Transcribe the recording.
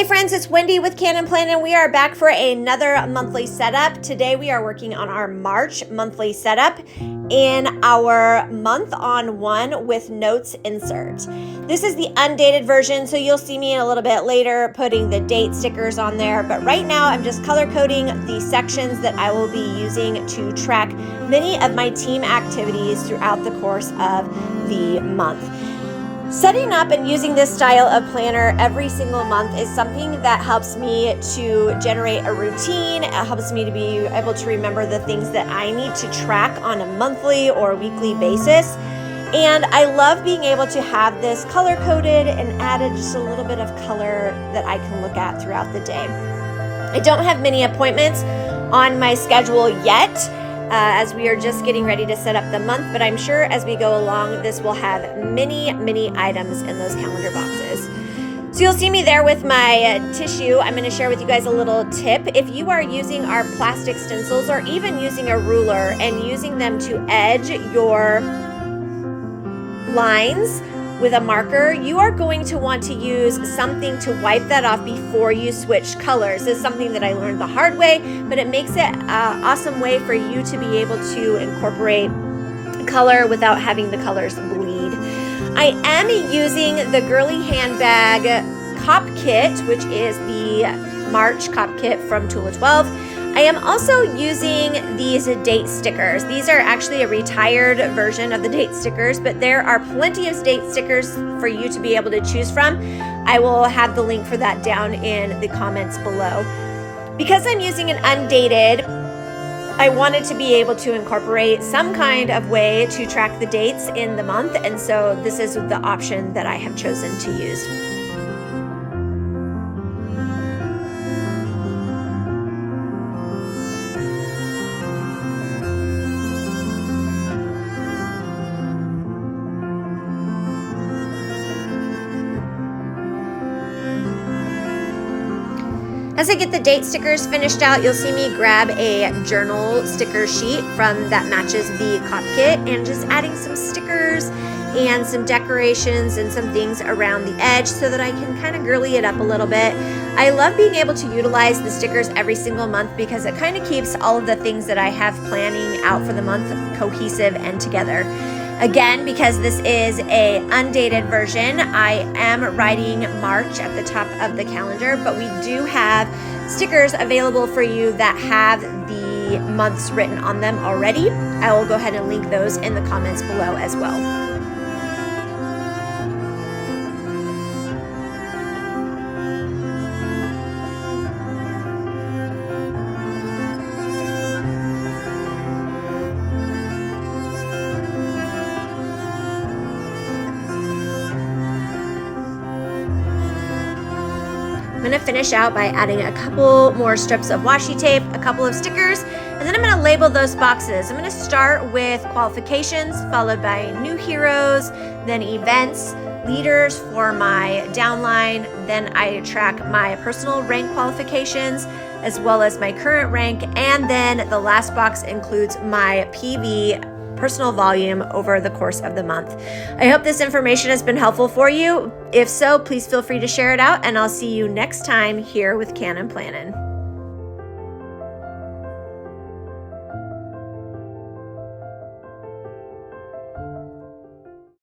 Hey friends, it's Wendy with Cannin Plannin. We are back for another monthly setup. Today we are working on our March monthly setup in our month on one with notes insert. This is the undated version, so you'll see me a little bit later putting the date stickers on there. But right now I'm just color coding the sections that I will be using to track many of my team activities throughout the course of the month. Setting up and using this style of planner every single month is something that helps me to generate a routine. It helps me to be able to remember the things that I need to track on a monthly or weekly basis. And I love being able to have this color coded and added just a little bit of color that I can look at throughout the day. I don't have many appointments on my schedule yet, as we are just getting ready to set up the month, but I'm sure as we go along, this will have many items in those calendar boxes. So you'll see me there with my tissue. I'm going to share with you guys a little tip. If you are using our plastic stencils or even using a ruler and using them to edge your lines with a marker, you are going to want to use something to wipe that off before you switch colors. This is something that I learned the hard way, but it makes it an awesome way for you to be able to incorporate color without having the colors bleed. I am using the Girly Handbag Cop Kit, which is the March Cop Kit from Tula 12. I am also using these date stickers. These are actually a retired version of the date stickers, but there are plenty of date stickers for you to be able to choose from. I will have the link for that down in the comments below. Because I'm using an undated, I wanted to be able to incorporate some kind of way to track the dates in the month, and so this is the option that I have chosen to use. As I get the date stickers finished out, you'll see me grab a journal sticker sheet from that matches the Cop Kit and just adding some stickers and some decorations and some things around the edge so that I can kind of girly it up a little bit. I love being able to utilize the stickers every single month because it kind of keeps all of the things that I have planning out for the month cohesive and together. Again, because this is a undated version, I am writing March at the top of the calendar, but we do have stickers available for you that have the months written on them already. I will go ahead and link those in the comments below as well. I'm going to finish out by adding a couple more strips of washi tape, a couple of stickers, and then I'm going to label those boxes. I'm going to start with qualifications, followed by new heroes, then events, leaders for my downline, then I track my personal rank qualifications, as well as my current rank, and then the last box includes my PV personal volume over the course of the month. I hope this information has been helpful for you. If so, please feel free to share it out, and I'll see you next time here with Cannin Plannin.